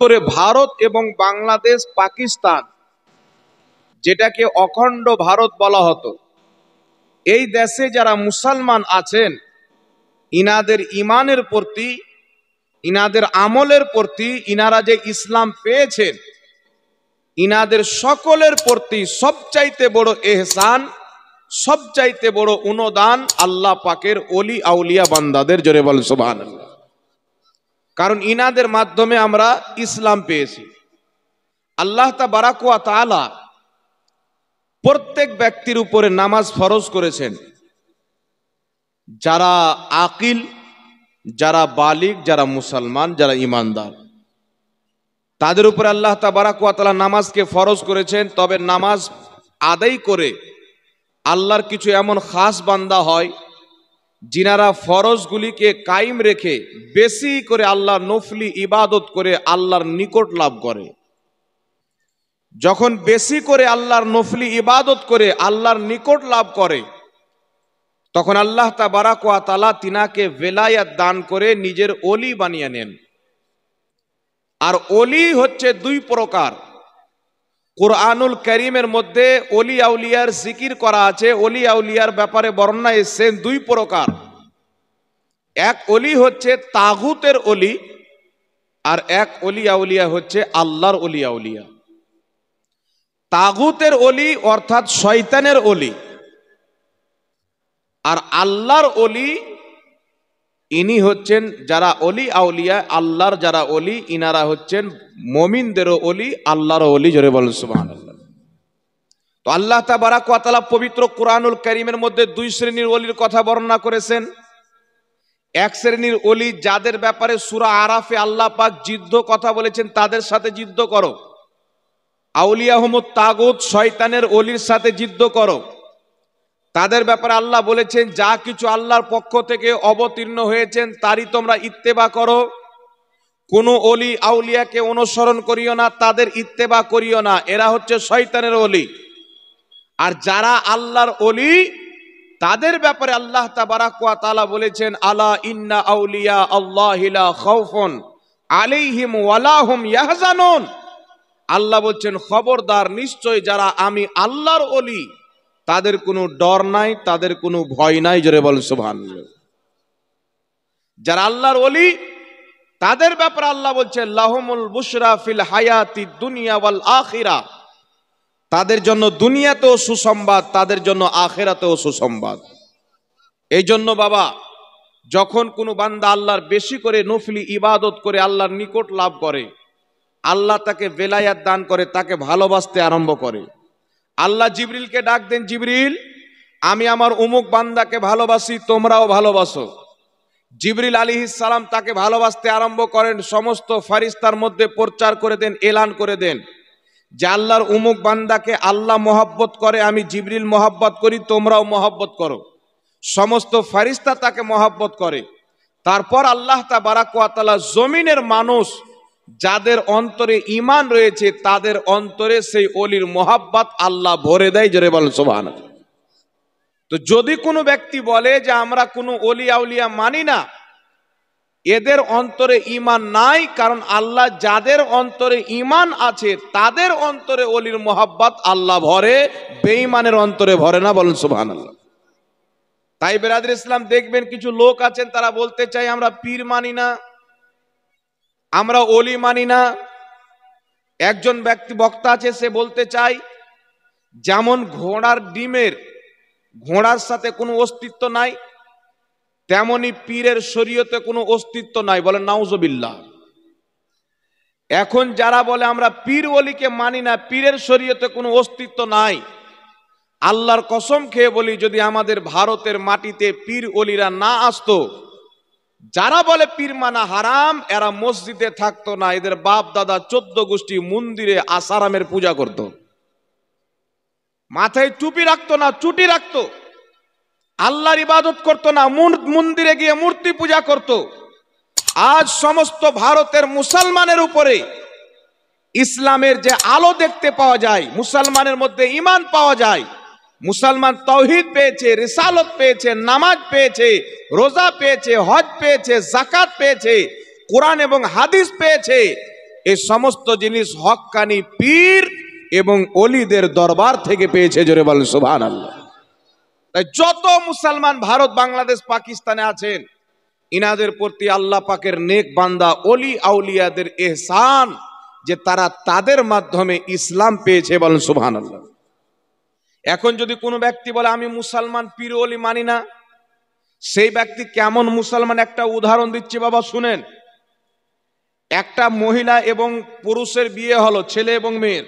করে ভারত এবং বাংলাদেশ পাকিস্তান, যেটাকে অখণ্ড ভারত বলা হতো, এই দেশে যারা মুসলমান আছেন, ইনাদের ইমানের প্রতি, ইনাদের আমলের প্রতি, ইনারা যে ইসলাম পেয়েছেন, ইনাদের সকলের প্রতি সবচাইতে বড় এহসান, সবচাইতে বড় অনুদান আল্লাহ পাকের ওলি আউলিয়া বান্দাদের। জোরে বল সুবহানাল্লাহ। কারণ ইনাদের মাধ্যমে আমরা ইসলাম পেয়েছি। আল্লাহ তাবারাক ওয়া তাআলা প্রত্যেক ব্যক্তির উপরে নামাজ ফরজ করেছেন। যারা আকিল, যারা বালিগ, যারা মুসলমান, যারা ইমানদার, তাদের উপরে আল্লাহ তাবারাক ওয়া তাআলা নামাজকে ফরজ করেছেন। তবে নামাজ আদায় করে আল্লাহর কিছু এমন খাস বান্দা হয় যিনারা ফরজগুলিকে কায়েম রেখে বেশি করে আল্লাহর নফলি ইবাদত করে আল্লাহর নিকট লাভ করে। যখন বেশি করে আল্লাহর নফলি ইবাদত করে আল্লাহর নিকট লাভ করে, তখন আল্লাহ তাবারাক ওয়া তাআলা তিনাকে ভেলায়াত দান করে নিজের ওলি বানিয়ে নেন। আর ওলি হচ্ছে দুই প্রকার। কুরআনুল কারীমের মধ্যে ওলি আউলিয়ার জিকির করা আছে। ওলি আউলিয়ার ব্যাপারে বর্ণনা এসেছে দুই প্রকার। এক ওলি হচ্ছে তাগুতের ওলি, আর এক ওলি আউলিয়া হচ্ছে আল্লাহর ওলি আউলিয়া। তাগুতের ওলি অর্থাৎ শয়তানের ওলি, আর আল্লাহর ওলি ইনি হচ্ছেন যারা ওলি আউলিয়া, আল্লাহর যারা ওলি, ইনারা হচ্ছেন মুমিনদেরও ওলি, আল্লাহরও ওলি। জোরে বলেন সুবহানাল্লাহ। তো আল্লাহ তাবারাক ওয়া তাআলা পবিত্র কুরআনুল কারীমের মধ্যে দুই শ্রেণীর ওলির কথা বর্ণনা করেছেন। এক শ্রেণীর ওলি যাদের ব্যাপারে সূরা আরাফে আল্লাহ পাক জিদ্দ কথা বলেছেন, তাদের সাথে জিদ্দ করো। আউলিয়াহুমুত তাগুত, শয়তানের ওলির সাথে জিদ্দ করো। তাদের ব্যাপারে আল্লাহ বলেছেন যা কিছু আল্লাহর পক্ষ থেকে অবতীর্ণ হয়েছেন তারই তোমরা ইত্তেবা করো। কোনো ওলি আউলিয়াকে অনুসরণ করিও না, তাদের ইত্তেবা করিও না, এরা হচ্ছে শয়তানের ওলি। আর যারা আল্লাহর ওলি, তাদের ব্যাপারে আল্লাহ তাবারাক ওয়া তাআলা বলেছেন আলা ইন্না আউলিয়া আল্লাহি লা খাউফুন আলাইহিম ওয়ালা হুম ইয়াহজানুন। আল্লাহ বলছেন খবরদার, নিশ্চয় যারা আমি আল্লাহর ওলি তাদের কোনো ডর নাই, তাদের কোনো ভয় নাই। জোরে বলেন সুবহানাল্লাহ। যারা আল্লাহর ওলি তাদের ব্যাপারে আল্লাহ বলছেন লাহুমুল বুশরা ফিল হায়াতিদ দুনিয়া ওয়াল আখিরা। তাদের জন্য দুনিয়াতেও সুসংবাদ, তাদের জন্য আখিরাতেও সুসংবাদ। এই জন্য বাবা, যখন কোনো বান্দা আল্লাহর বেশি করে নফলি ইবাদত করে আল্লাহর নিকট লাভ করে, আল্লাহ তাকে ভেলায়াত দান করে, তাকে ভালোবাসতে আরম্ভ করে। আল্লাহ জিবরিলকে ডাক দেন, জিবরিল আমি আমার অমুক বান্দাকে ভালোবাসি, তোমরাও ভালোবাসো। জিবরিল আলাইহিস সালাম তাকে ভালোবাসতে আরম্ভ করেন। সমস্ত ফারিস্তার মধ্যে প্রচার করে দেন, এলান করে দেন যে আল্লাহর অমুক বান্দাকে আল্লাহ মহব্বত করে, আমি জিবরিল মহব্বত করি, তোমরাও মহব্বত করো। সমস্ত ফারিস্তা তাকে মহব্বত করে। তারপর আল্লাহ তাবারাক ওয়া তাআলা জমিনের মানুষ যাদের অন্তরে ঈমান রয়েছে তাদের অন্তরে সেই ওলির মহব্বত আল্লাহ ভরে দেয়। জোরে বলেন সুবহানাল্লাহ। তো যদি কোনো ব্যক্তি বলে যে আমরা কোনো ওলি আউলিয়া মানি না, এদের অন্তরে ঈমান নাই। কারণ আল্লাহ যাদের অন্তরে ঈমান আছে তাদের অন্তরে ওলির মহব্বত আল্লাহ ভরে, বেঈমানের অন্তরে ভরে না। বলেন সুবহানাল্লাহ। তাই বেরাদর ইসলাম দেখবেন কিছু লোক আছেন তারা বলতে চাই আমরা পীর মানি না, আমরা ওলি মানি না। একজন ব্যক্তি বক্তা আছে, সে বলতে চাই যেমন ঘোড়ার ডিমের ঘোড়ার সাথে কোনো অস্তিত্ব নাই, তেমনি পীরের শরীয়তে কোনো অস্তিত্ব নাই। বলেন নাউজুবিল্লাহ। এখন যারা বলে আমরা পীর ওলিকে মানি না, পীরের শরীয়তে কোনো অস্তিত্ব নাই, আল্লাহর কসম খেয়ে বলি যদি আমাদের ভারতের মাটিতে পীর ওলিরা না আসতো, যারা বলে পীর মানা হারাম, এরা মসজিদে থাকতো না। এদের বাপ দাদা 14 গোষ্ঠী মন্দিরে আসারামের পূজা করত, মাথায় টুপি রাখতো না, চুটি রাখতো, আল্লাহর ইবাদত করতো না, মন্দিরে গিয়ে মূর্তি পূজা করত। আজ সমস্ত ভারতের মুসলমানের উপরে ইসলামের যে আলো দেখতে পাওয়া যায়, মুসলমানের মধ্যে ঈমান পাওয়া যায়, মুসলমান তাওহীদ পেয়েছে, রিসালত পেয়েছে, নামাজ পেয়েছে, রোজা পেয়েছে, হজ পেয়েছে, যাকাত পেয়েছে, কোরআন এবং হাদিস পেয়েছে, এই সমস্ত জিনিস হক্কানি পীর এবং অলিদের দরবার থেকে পেয়েছে। জোরে বলেন সুবহানাল্লাহ। তাই যত মুসলমান ভারত, বাংলাদেশ, পাকিস্তানে আছেন, ইনাদের প্রতি আল্লাহ পাকের নেক বান্দা অলি আউলিয়াদের ইহসান যে তারা তাদের মাধ্যমে ইসলাম পেয়েছে। বলেন সুবহানাল্লাহ। এখন যদি কোনো ব্যক্তি বলে আমি মুসলমান, পীর অলি মানি না, সেই ব্যক্তি কেমন মুসলমান একটা উদাহরণ দিচ্ছি বাবা শুনেন। একটা মহিলা এবং পুরুষের বিয়ে হলো, ছেলে এবং মেয়ের,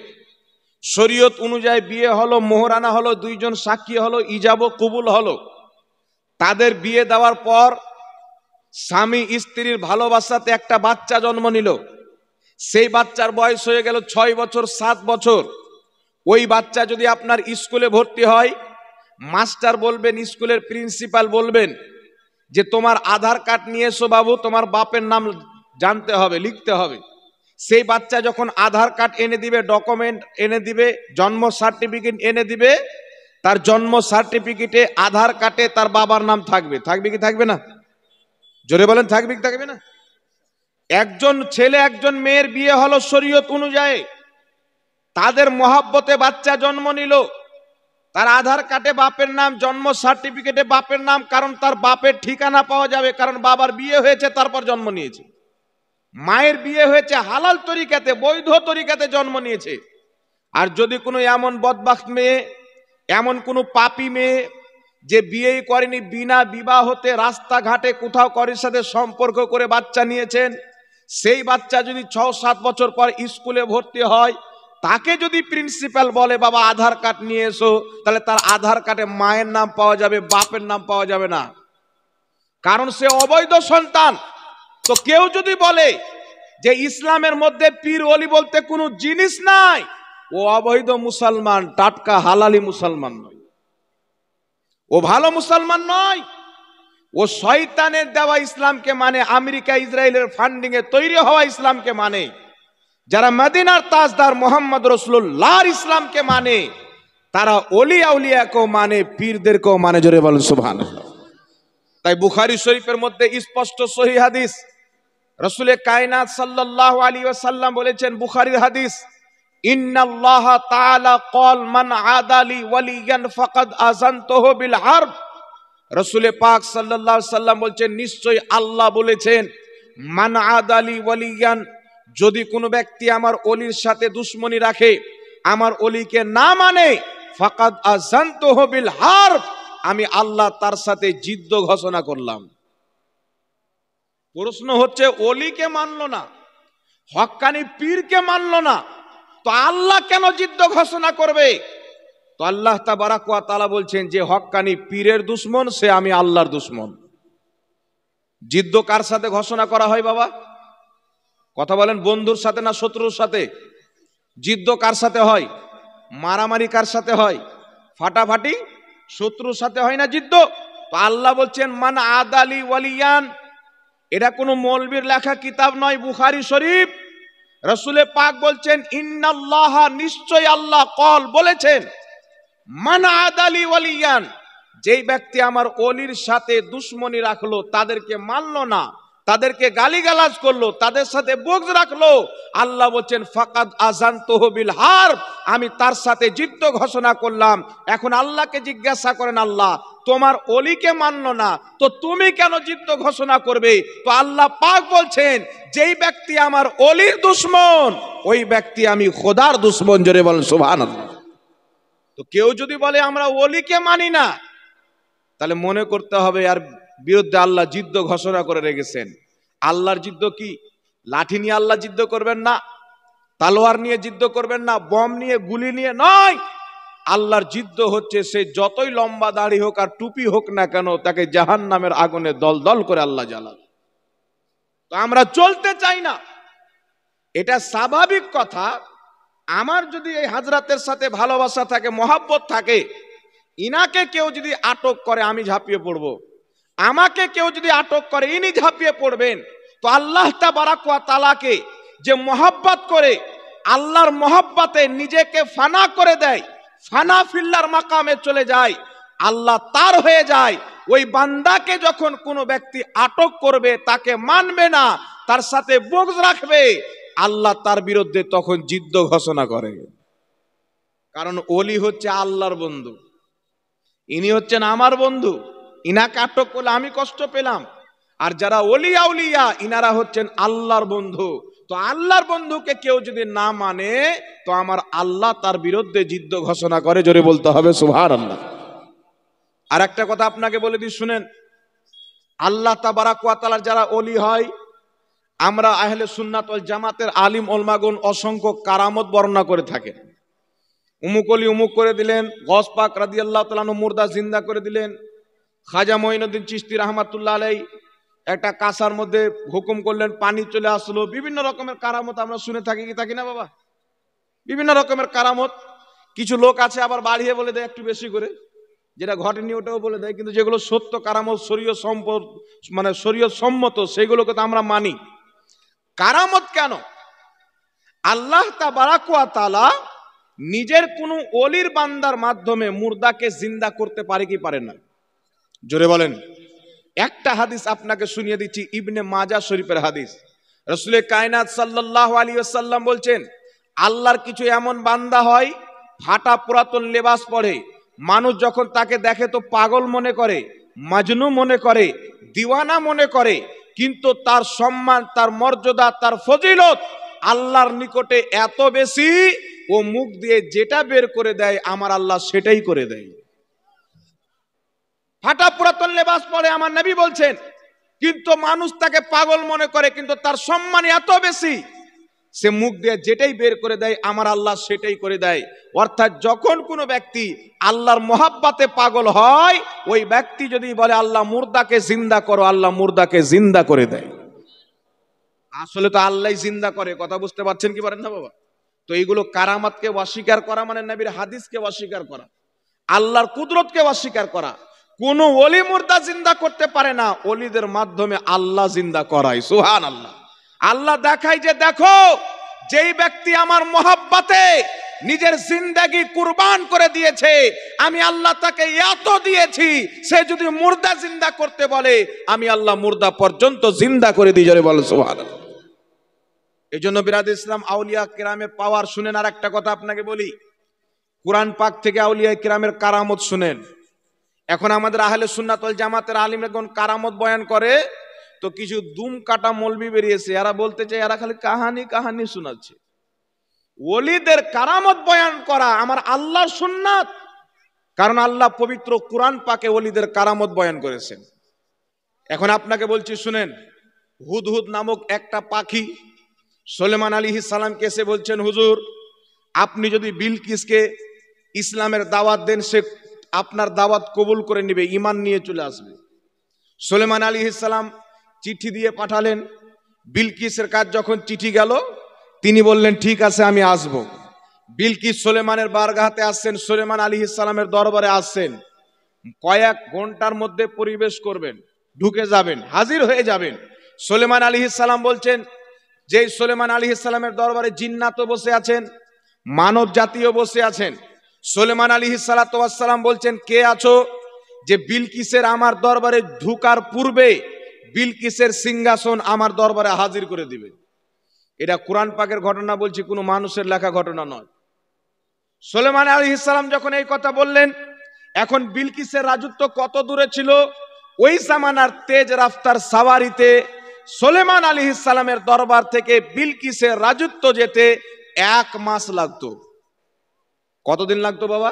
শরীয়ত অনুযায়ী বিয়ে হলো, মোহরানা হলো, দুইজন সাক্ষী হলো, ইজাব কবুল হলো। তাদের বিয়ে দেওয়ার পর স্বামী স্ত্রীর ভালোবাসাতে একটা বাচ্চা জন্ম নিল। সেই বাচ্চার বয়স হয়ে গেল 6 বছর 7 বছর। ওই বাচ্চা যদি আপনার স্কুলে ভর্তি হয়, মাস্টার বলবেন, স্কুলের প্রিন্সিপাল বলবেন যে তোমার আধার কার্ড নিয়ে এসো বাবু, তোমার বাপের নাম জানতে হবে, লিখতে হবে। সেই বাচ্চা যখন আধার কার্ড এনে দিবে, ডকুমেন্ট এনে দিবে, জন্ম সার্টিফিকেট এনে দিবে, তার জন্ম সার্টিফিকেটে আধার কার্ডে তার বাবার নাম থাকবে। থাকবে কি থাকবে না? জোরে বলেন, থাকবে কি থাকবে না? একজন ছেলে একজন মেয়ের বিয়ে হলো শরীয়ত অনুযায়ী, তাদের মহাব্বতে বাচ্চা জন্ম নিল, তার আধার কার্ডে বাপের নাম, জন্ম সার্টিফিকেটে বাপের নাম, কারণ তার বাপের ঠিকানা পাওয়া যাবে, কারণ বাবার বিয়ে হয়েছে তারপর জন্ম নিয়েছে। মায়ের বিয়ে হয়েছে হালাল তরিকাতে, বৈধ তরিকাতে জন্ম নিয়েছে। আর যদি কোনো এমন বদবাখ্ত মেয়ে, এমন কোনো পাপী মেয়ে যে বিয়ে করেনি, বিনা বিবাহতে রাস্তাঘাটে কোথাও কারোর সাথে সম্পর্ক করে বাচ্চা নিয়েছেন, সেই বাচ্চা যদি 6-7 বছর পর স্কুলে ভর্তি হয়, তাকে যদি প্রিন্সিপাল বলে বাবা আধার কার্ড নিয়ে এসো, তাহলে তার আধার কার্ডে মায়ের নাম পাওয়া যাবে, বাপের নাম পাওয়া যাবে না, কারণ সে অবৈধ সন্তান। তো কেউ যদি বলে যে ইসলামের মধ্যে পীর ওলি বলতে কোনো জিনিস নাই, ও অবৈধ মুসলমান, টাটকা হালালি মুসলমান নয়, ও ভালো মুসলমান নয়, ও শয়তানের দেওয়া ইসলামকে মানে, আমেরিকা ইসরায়েলের ফান্ডিং এ তৈরি হওয়া ইসলামকে মানে, যারা মদিনার তাজদার মোহাম্মদ রাসূলুল্লাহর ইসলামকে মানে, তারা ওলি আউলিয়াকেও মানে, পীরদেরকেও মানে। জোরে বলেন সুবহানাল্লাহ। তাই বুখারী শরীফের মধ্যে স্পষ্ট সহিহ হাদিস, রাসূলে কায়নাত সাল্লাল্লাহু আলাইহি ওয়াসাল্লাম বলেছেন, বুখারীর হাদিস, ইন্নাল্লাহ তাআলা ক্বাল মান আদালি ওয়ালিয়ান ফাকাদ আযানতুহু বিল হারব। রাসূলে পাক সাল্লাল্লাহু আলাইহি ওয়াসাল্লাম বলেছেন, নিশ্চয়ই আল্লাহ বলেছেন, মান আদালি ওয়ালিয়ান, যদি কোনো ব্যক্তি আমার ওলির সাথে দুশমনি রাখে, আমার ওলিকে না মানে, ফাকাদ আযানতুহু বিল হারব, আমি আল্লাহ তার সাথে যুদ্ধ ঘোষণা করলাম। প্রশ্ন হচ্ছে, ওলিকে মানলো না, হক্কানি পীরকে মানলো না, তো আল্লাহ কেন যুদ্ধ ঘোষণা করবে? তো আল্লাহ তাবারাক ওয়া তাআলা বলছেন যে হক্কানি পীরের দুশমন সে আমি আল্লাহর দুশমন। যুদ্ধ কার সাথে ঘোষণা করা হয় বাবা? কথা বলেন, বন্ধুর সাথে না শত্রুর সাথে? যুদ্ধ কার সাথে হয়? মারামারি কার সাথে হয়? ফাটাফাটি শত্রুর সাথে হয় না যুদ্ধ? তো আল্লাহ বলছেন মান আদালি ওয়ালিয়ান, এটা কোনো মৌলবীর লেখা কিতাব নয়, বুখারী শরীফ। রাসূলে পাক বলছেন, ইন্নাল্লাহ, নিশ্চয় আল্লাহ, কল বলেছেন, মান আদালি ওয়ালিয়ান, যেই ব্যক্তি আমার ওলির সাথে দুশমনি রাখলো, তাদেরকে মানলো না, তাদেরকে গালিগালাজ করলো, তাদের সাথে বগজ রাখলো, আল্লাহ বলছেন ফাকাদ আযানতুহু বিল হারব, আমি তার সাথে যুদ্ধ ঘোষণা করলাম। এখন আল্লাহকে জিজ্ঞাসা করেন, আল্লাহ তোমার ওলিকে মানলো না, তো তুমি কেন যুদ্ধ ঘোষণা করবে? তো আল্লাহ পাক বলছেন, যেই ব্যক্তি আমার ওলির দুশমন, ওই ব্যক্তি আমি খোদার দুশমন। জোরে বলেন সুবহানাল্লাহ। তো কেউ যদি বলে আমরা ওলিকে মানি না, তাহলে মনে করতে হবে আর বিরুদ্ধে আল্লাহ যুদ্ধ ঘোষণা করে রেখেছেন। আল্লাহর যুদ্ধ কি? লাঠি নিয়ে আল্লাহ যুদ্ধ করবেন না, তালোয়ার নিয়ে যুদ্ধ করবেন না, বম নিয়ে, গুলি নিয়ে নয়। আল্লাহর যুদ্ধ হচ্ছে সে যতই লম্বা দাড়ি হোক আর টুপি হোক না কেন, তাকে জাহান্নামের আগুনে দলদল করে আল্লাহ জ্বালাবে। তো আমরা চলতে চাই না, এটা স্বাভাবিক কথা। আমার যদি এই হাজরাতের সাথে ভালোবাসা থাকে, মহাব্বত থাকে, ইনাকে কেউ যদি আটক করে আমি ঝাঁপিয়ে পড়ব, আমাকে কেউ যদি আটক করে ইনি ঝাঁপিয়ে পড়বেন। তো আল্লাহ তাবারাক ওয়া তাআলাকে যে মহাব্বত করে, আল্লাহর মহাব্বতে নিজেকে ফানা করে দেয়, ফানা ফিল্লার মাকামে চলে যায়, আল্লাহ তার হয়ে যায়। ওই বান্দাকে যখন কোনো ব্যক্তি আটক করবে, তাকে মানবে না, তার সাথে বগজ রাখবে, আল্লাহ তার বিরুদ্ধে তখন যুদ্ধ ঘোষণা করে। কারণ ওলি হচ্ছে আল্লাহর বন্ধু, ইনি হচ্ছেন আমার বন্ধু, ইনাকে আটক করলে আমি কষ্ট পেলাম। আর যারা ওলি আউলিয়া ইনারা হচ্ছেন আল্লাহর বন্ধু। তো আল্লাহর বন্ধুকে কেউ যদি না মানে তো আমার আল্লাহ তার বিরুদ্ধে যুদ্ধ ঘোষণা করে। জোরে বলতে হবে সুবহানাল্লাহ। আর একটা কথা আপনাকে বলে দিই, শুনেন। আল্লাহ তাবারাক ওয়া তাআলার যারা ওলি হয়, আমরা আহলে সুন্নাত ওয়াল জামাতের আলিম ওলামাগণ অসংখ্য কারামত বর্ণনা করে থাকেন। উমুক অলি উমুক করে দিলেন, গস পাক রাদিয়াল্লাহু তাআলা আনহু মুর্দা জিন্দা করে দিলেন, খাজা মঈনুদ্দিন চিশতি রাহমাতুল্লাহ আলাইহি একটা কাঁসার মধ্যে হুকুম করলেন, পানি চলে আসলো। বিভিন্ন রকমের কারামত আমরা শুনে থাকি কি থাকি না বাবা? বিভিন্ন রকমের কারামত। কিছু লোক আছে আবার বাড়িয়ে বলে দেয় একটু বেশি করে, যেটা ঘটেনি ওটাও বলে দেয়। কিন্তু যেগুলো সত্য কারামত, শরীয়ত সম্পদ মানে শরীয়ত সম্মত, সেগুলোকে তো আমরা মানি। কারামত কেন? আল্লাহ তাবারাক ওয়া তাআলা নিজের কোনো ওলির বান্দার মাধ্যমে মুর্দাকে জিন্দা করতে পারে কি পারে না? জোরে বলেন। একটা হাদিস আপনাকে শুনিয়ে দিচ্ছি, ইবনে মাজাহ শরীফের হাদিস। রাসূলে কায়নাত সাল্লাল্লাহু আলাইহি ওয়াসাল্লাম বলছেন, আল্লাহর কিছু এমন বান্দা হয় ফাটা পুরাতন লেবাস পরে, মানুষ যখন তাকে দেখে তো পাগল মনে করে, মাজনু মনে করে, দিওয়ানা মনে করে, কিন্তু তার সম্মান, তার মর্যাদা, তার ফজিলত আল্লাহর নিকটে এত বেশি, ও মুখ দিয়ে যেটা বের করে দেয় আমার আল্লাহ সেটাই করে দেয়। ফাটা পুরাতন লেবাস পরে আমার নবী বলছেন, কিন্তু মানুষ তাকে পাগল মনে করে, কিন্তু তার সম্মান এত বেশি, সে মুখ দিয়ে যেটাই বের করে দেয় আমার আল্লাহ সেটাই করে দেয়। অর্থাৎ যখন কোনো ব্যক্তি আল্লাহর মোহাব্বতে পাগল হয়, ওই ব্যক্তি যদি বলে আল্লাহ মুর্দাকে জিন্দা করো, আল্লাহ মুর্দাকে জিন্দা করে দেয়। আসলে তো আল্লাহ জিন্দা করে। কথা বুঝতে পারছেন কি পারেন না বাবা? তো এইগুলো কারামাতকে অস্বীকার করা মানে নবীর হাদিসকে অস্বীকার করা, আল্লাহর কুদরতকে অস্বীকার করা। কোন ওলি মুর্দা জিন্দা করতে পারে না, ওলিদের মাধ্যমে আল্লাহ জিন্দা করায়। সুবহানাল্লাহ। আল্লাহ দেখায় যে দেখো, যেই ব্যক্তি আমার মোহাব্বতে নিজের জিন্দেগি কুরবান করে দিয়েছে, আমি আল্লাহ তাকে এত দিয়েছি, সে যদি মুর্দা জিন্দা করতে বলে আমি আল্লাহ মুর্দা পর্যন্ত জিন্দা করে দিই। জোরে বলেন সুবহানাল্লাহ। এই জন্য বিরাদর ইসলাম আউলিয়া কিরামের পাওয়ার শুনেন। আর একটা কথা আপনাকে বলি, কুরআন পাক থেকে আউলিয়া কিরামের কারামত শুনেন। এখন আমাদের আহলে সুন্নাত ওয়াল জামাতের আলিমগণ কারামত বয়ান করে, তো কিছু দুম কাটা মৌলবি বেরিয়েছে, এরা বলতে চায় এরা খালি কাহানি কাহানি শোনাচ্ছে। ওলিদের কারামত বয়ান করা আমার আল্লাহর সুন্নাত, কারণ আল্লাহ পবিত্র কুরআন পাকে ওলিদের কারামত বয়ান করেছেন। এখন আপনাকে বলছি শুনেন। হুদহুদ নামক একটা পাখি সুলেমান আলাইহিস সালামকে এসে বলছেন, হুজুর আপনি যদি বিলকিসকে ইসলামের দাওয়াত দেন, সে আপনার দাওয়াত কবুল করে নেবে, ঈমান নিয়ে চলে আসবে। সুলেমান আলাইহিস সালাম চিঠি দিয়ে পাঠালেন। বিলকিসের কাজ যখন চিঠি গেল, তিনি বললেন ঠিক আছে আমি আসব। বিলকিস সুলেমানের বারগাহতে আসছেন, সুলেমান আলাইহিস সালামের দরবারে আসছেন। কয়েক ঘন্টার মধ্যে পরিবেশ করবেন, ঢুকে যাবেন, হাজির হয়ে যাবেন। সুলেমান আলাইহিস সালাম বলছেন, যেই সুলেমান আলাইহিস সালামের দরবারে জিন্নাতও বসে আছেন, মানব জাতিও বসে আছেন। সুলেমান আলাইহিস সালাতু ওয়াস সালাম বলছেন, কে আছো যে বিলকিসের আমার দরবারে ঢুকার পূর্বে বিলকিসের সিংহাসন আমার দরবারে হাজির করে দিবে? এটা কোরআন পাকের ঘটনা বলছি, কোনো মানুষের লেখা ঘটনা নয়। সুলেমান আলাইহিস সালাম যখন এই কথা বললেন, এখন বিলকিসের রাজত্ব কত দূরে ছিল? ওই জামানার তেজ রাফতার সাওয়ারিতে সুলেমান আলাইহিস সালামের দরবার থেকে বিলকিসের রাজত্ব যেতে 1 মাস লাগতো। কতদিন লাগতো বাবা?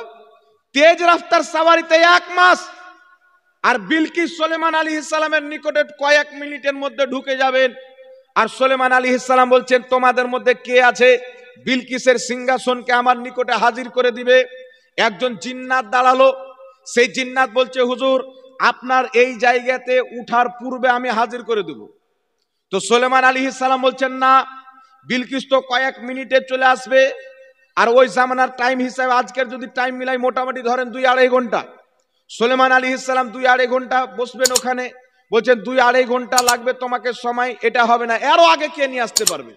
তেজ রাফতার সাওয়ারিতে 1 মাস। আর বিলকিস সুলেমান আলাইহিস সালামের নিকটে কয়েক মিনিটের মধ্যে ঢুকে যাবেন। আর সুলেমান আলাইহিস সালাম বলছেন, তোমাদের মধ্যে কে আছে বিলকিসের সিংহাসনকে আমার নিকটে হাজির করে দিবে? একজন জিন্নাত দাঁড়ালো। সেই জিন্নাত বলছে, হুজুর আপনার এই জায়গাতে উঠার পূর্বে আমি হাজির করে দেব। তো সুলেমান আলাইহিস সালাম বলছেন, না, বিলকিস তো কয়েক মিনিটে চলে আসবে। আর ওই জামানার টাইম হিসাবে আজকের যদি টাইম মিলাই মোটামুটি ধরেন 2-2.5 ঘন্টা। সুলেমান আলাইহিস সালাম 2-2.5 ঘন্টা বসবেন ওখানে। বলছেন 2-2.5 ঘন্টা লাগবে তোমাকে সময়, এটা হবে না, এরও আগে কে নিয়ে আসতে পারবে?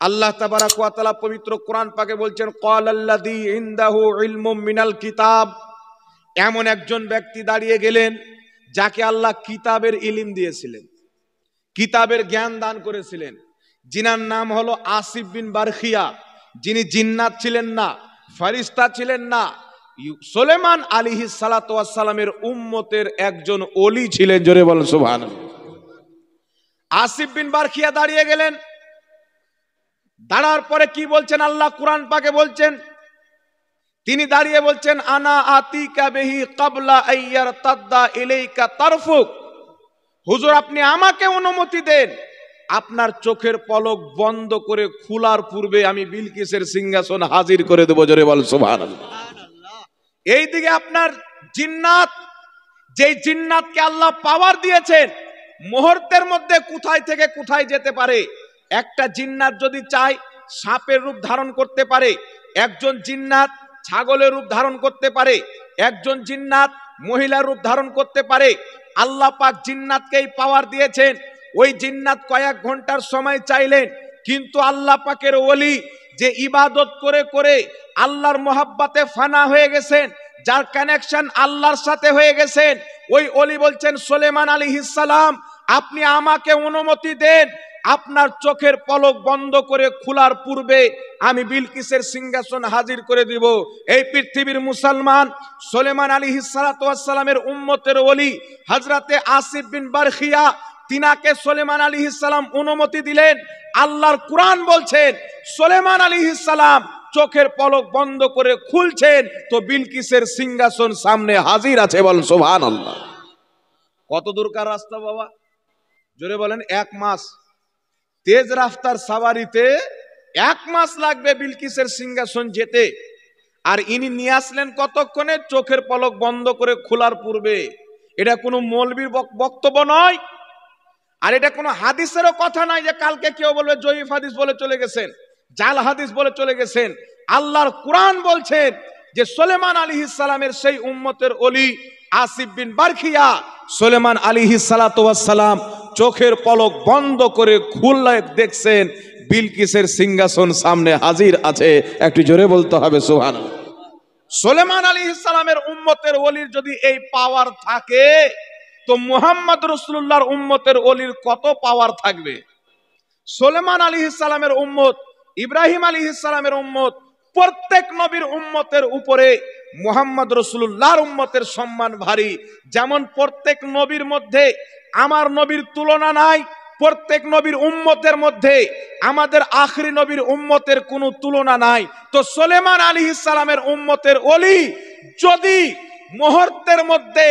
আল্লাহ তাবারাক ওয়া তাআলা পবিত্র কোরআন পাকে বলছেন, ক্বালাল্লাযী ইনদাহু ইলমুম মিনাল কিতাব। এমন একজন ব্যক্তি দাঁড়িয়ে গেলেন যাকে আল্লাহ কিতাবের ইলম দিয়েছিলেন, কিতাবের জ্ঞান দান করেছিলেন, जिनार नाम हलो आसिफ बिन बारखिया, जिनी जिन्नात छिलेन ना, फरिश्ता छिलेन ना, सुलेमान आलैहिस सालातु वास सालामेर उम्मतेर एकजन ओली छिलेन। जोरे बोलेन सुबहानाल्लाह। आसिफ बिन बारखिया दाঁড়িয়ে গেলেন। দাঁড়ার পরে কি বলছেন আল্লাহ কুরআন পাকে বলছেন, তিনি দাঁড়িয়ে বলছেন আনা আতিকা বিহি ক্বাবলা আইয়ারতাদ্দা ইলাইকা তারফুক। হুজুর আপনি আমাকে অনুমতি দেন, আপনার চোখের পলক বন্ধ করে খোলার পূর্বে আমি বিলকিসের সিংহাসন হাজির করে দেব। জোরে বল সুবহানাল্লাহ। এইদিকে আপনার জিন্নাত, যেই জিন্নাতকে আল্লাহ পাওয়ার দিয়েছেন, মুহূর্তের মধ্যে কোথায় থেকে কোথায় যেতে পারে। একটা জিন্নাত যদি চায় সাপের রূপ ধারণ করতে পারে, একজন জিন্নাত ছাগলের রূপ ধারণ করতে পারে, একজন জিন্নাত মহিলার রূপ ধারণ করতে পারে। আল্লাহ পাক জিন্নাতকেই পাওয়ার দিয়েছেন। ওই জিন্নাত কয়েক ঘন্টার সময় চাইলেন, কিন্তু আল্লাহ পাকের ওলি যে ইবাদত করে করে আল্লাহর মোহাব্বতে ফানা হয়ে গেছেন, যার কানেকশন আল্লাহর সাথে হয়ে গেছেন, ওই ওলি বলছেন সুলেমান আলাইহিস সালাম আপনি আমাকে অনুমতি দেন, আপনার চোখের পলক বন্ধ করে খোলার পূর্বে আমি বিলকিসের সিংহাসন হাজির করে দিব। এই পৃথিবীর মুসলমান সুলেমান আলাইহিস সালাতু ওয়াস সালামের উম্মতের ওলি হযরতে আসিফ বিন বারখিয়া, তিনাকে সুলেমান আলাইহিস সালাম অনুমতি দিলেন। আল্লাহর কুরআন বলছেন সুলেমান আলাইহিস সালাম চোখের পলক বন্ধ করে খুলছেন তো বিলকিসের সিংহাসন সামনে হাজির আছে। বল সুবহানাল্লাহ। কত দূরকার রাস্তা বাবা, জোরে বলেন। 1 মাস তেজ রাফতার সাওয়ারিতে 1 মাস লাগবে বিলকিসের সিংহাসন যেতে। আর ইনি নিয়ে আসলেন কতক্ষণে? চোখের পলক বন্ধ করে খোলার পূর্বে। এটা কোনো মৌলবীর বক্তব্য নয়, আর এটা কোনো হাদিসেরও কথা নয় যে কালকে কেউ বলবে জয়ীফ হাদিস বলে চলে গেছেন, জাল হাদিস বলে চলে গেছেন। আল্লাহর কুরআন বলছেন যে সুলেমান আলাইহিস সালামের সেই উম্মতের ওলি আসিফ বিন বারখিয়া, সুলেমান আলাইহিস সালাতু ওয়াস সালাম চোখের পলক বন্ধ করে খুললে দেখছেন বিলকিসের সিংহাসন সামনে হাজির আছে। একটু জোরে বলতে হবে সুবহানাল্লাহ। সুলেমান আলাইহিস সালামের উম্মতের ওলির যদি এই পাওয়ার থাকে, তো মুহাম্মদ রাসূলুল্লাহর উম্মতের ওলির কত পাওয়ার থাকবে। সুলেমান আলাইহিস সালামের উম্মত, ইব্রাহিম আলাইহিস সালামের উম্মত, প্রত্যেক নবীর উম্মতের উপরে মুহাম্মদ রাসূলুল্লাহর উম্মতের সম্মান ভারী। যেমন প্রত্যেক নবীর মধ্যে আমার নবীর তুলনা নাই, প্রত্যেক নবীর উম্মতের মধ্যে আমাদের আখরি নবীর উম্মতের কোনো তুলনা নাই। তো সুলেমান আলাইহিস সালামের উম্মতের ওলি যদি মুহূর্তের মধ্যে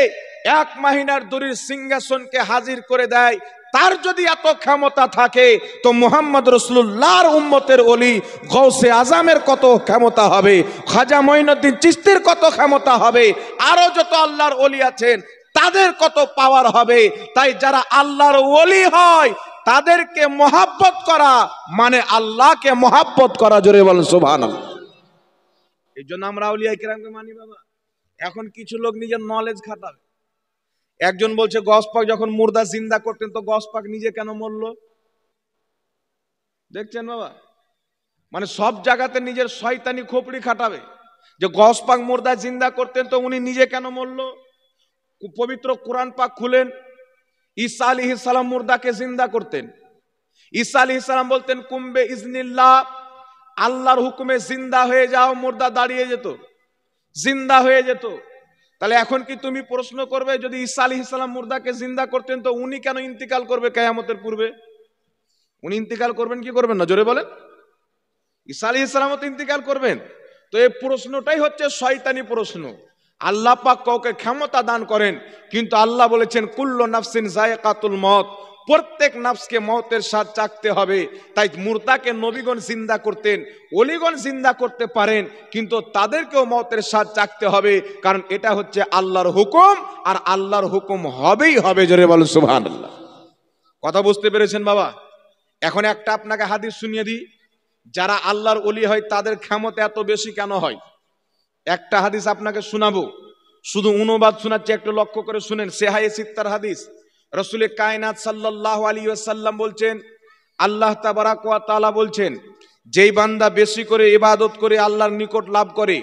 1 মহিনার দূরের সিংহাসনকে হাজির করে দেয়, তার যদি এত ক্ষমতা থাকে, তো মুহাম্মদ রাসূলুল্লাহর উম্মতের ওলি গৌসে আজমের কত ক্ষমতা হবে, খাজা মঈনুদ্দিন চিশতির কত ক্ষমতা হবে, আরো যত আল্লাহর ওলি আছেন তাদের কত পাওয়ার হবে। তাই যারা আল্লাহর ওলি হয় তাদেরকে মহব্বত করা মানে আল্লাহকে মহব্বত করা। জোরে বলেন সুবহানাল্লাহ। এই জন্য আমরা আউলিয়া কিরামকে মানি বাবা। এখন কিছু লোক নিজের নলেজ খাটাবে। একজন বলছে গস পাক যখন মুর্দা জিন্দা করতেন তো গস পাক নিজে কেন মরল? দেখছেন বাবা, মানে সব জায়গাতে নিজের শয়তানি খোপড়ি খাটাবে যে গস পাক মুর্দা জিন্দা করতেন তো উনি নিজে কেন মরল। পবিত্র কোরআন পাক খুলেন, ঈসা আলাইহিস সালাম মুর্দাকে জিন্দা করতেন। ঈসা আলাইহিস সালাম বলতেন কুম্বে ইজনিল্লাহ, আল্লাহর হুকুমে জিন্দা হয়ে যাও, মুর্দা দাঁড়িয়ে যেত, জিন্দা হয়ে যেত। তাহলে এখন কি তুমি প্রশ্ন করবে যদি ঈসা আলাইহিস সালাম মুর্দাকে জিন্দা করতেন তো উনি কেন ইন্তিকাল করবে কিয়ামতের পূর্বে? উনি ইন্তিকাল করবেন কি করবেন না? জোরে বলেন। ঈসা আলাইহিস সালামও তো ইন্তিকাল করবেন। তো এই প্রশ্নটাই হচ্ছে শয়তানি প্রশ্ন। আল্লাহ পাক কাউকে ক্ষমতা দান করেন, কিন্তু আল্লাহ বলেছেন কুল্লু নাফসিন যায়কাতুল মউত, প্রত্যেক নফসকে মওতের স্বাদ চাখতে হবে। তাই মুর্দাকে নবীগণ জিন্দা করতেন, ওলিগণ জিন্দা করতে পারেন, কিন্তু তাদেরকেও মওতের স্বাদ চাখতে হবে, কারণ এটা হচ্ছে আল্লাহর হুকুম, আর আল্লাহর হুকুম হবেই হবে। জোরে বলুন সুবহানাল্লাহ। কথা বুঝতে পেরেছেন বাবা? এখন একটা আপনাকে হাদিস শুনিয়ে দিই, যারা আল্লাহর ওলি হয় তাদের ক্ষমতা এত বেশি কেন হয়। একটা হাদিস আপনাকে শোনাবো, শুধু অনুবাদ শোনাচ্ছি, একটু লক্ষ্য করে শুনেন। সেহায়ে সিত্তার হাদিস। রাসূলে কায়নাত সাল্লাল্লাহু আলাইহি ওয়াসাল্লাম বলছেন, আল্লাহ তাবারাক ওয়া তাআলা বলছেন, যেই বান্দা বেশি করে ইবাদত করে আল্লাহর নিকট লাভ করে,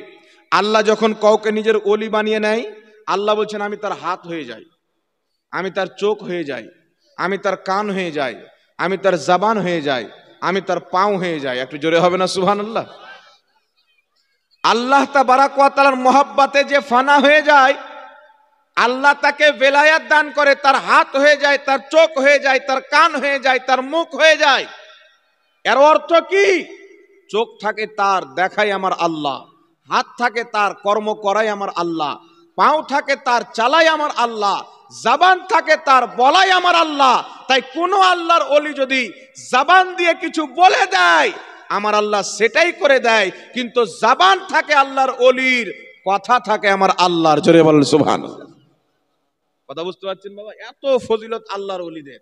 আল্লাহ যখন কাউকে নিজের ওলি বানিয়ে নেয়, আল্লাহ বলছেন আমি তার হাত হয়ে যাই, আমি তার চোখ হয়ে যাই, আমি তার কান হয়ে যাই, আমি তার জবান হয়ে যাই, আমি তার পাও হয়ে যাই। একটু জোরে হবে না সুবহানাল্লাহ? আল্লাহ তাবারাক ওয়া তাআলার মহব্বতে যে ফানা হয়ে যায়, আল্লাহ তাকে বেলায়াত দান করে, তার হাত হয়ে যায়, তার চোখ হয়ে যায়, তার কান হয়ে যায়, তার মুখ হয়ে যায়। এর অর্থ কি? চোখ থাকে তার, দেখাই আমার আল্লাহ; হাত থাকে তার, কর্ম করাই আমার আল্লাহ; পাও থাকে তার, চালাই আমার আল্লাহ; জবান থাকে তার, বলাই আমার আল্লাহ। তাই কোন আল্লাহর ওলি যদি জবান দিয়ে কিছু বলে দেয়, আমার আল্লাহ সেটাই করে দেয়। কিন্তু জবান থাকে আল্লাহর ওলির, কথা থাকে আমার আল্লাহর। জোরে বলেন সুবহানাল্লাহ। কথা বুঝতে পারছেন বাবা? এত ফজিলত আল্লাহর ওলিদের।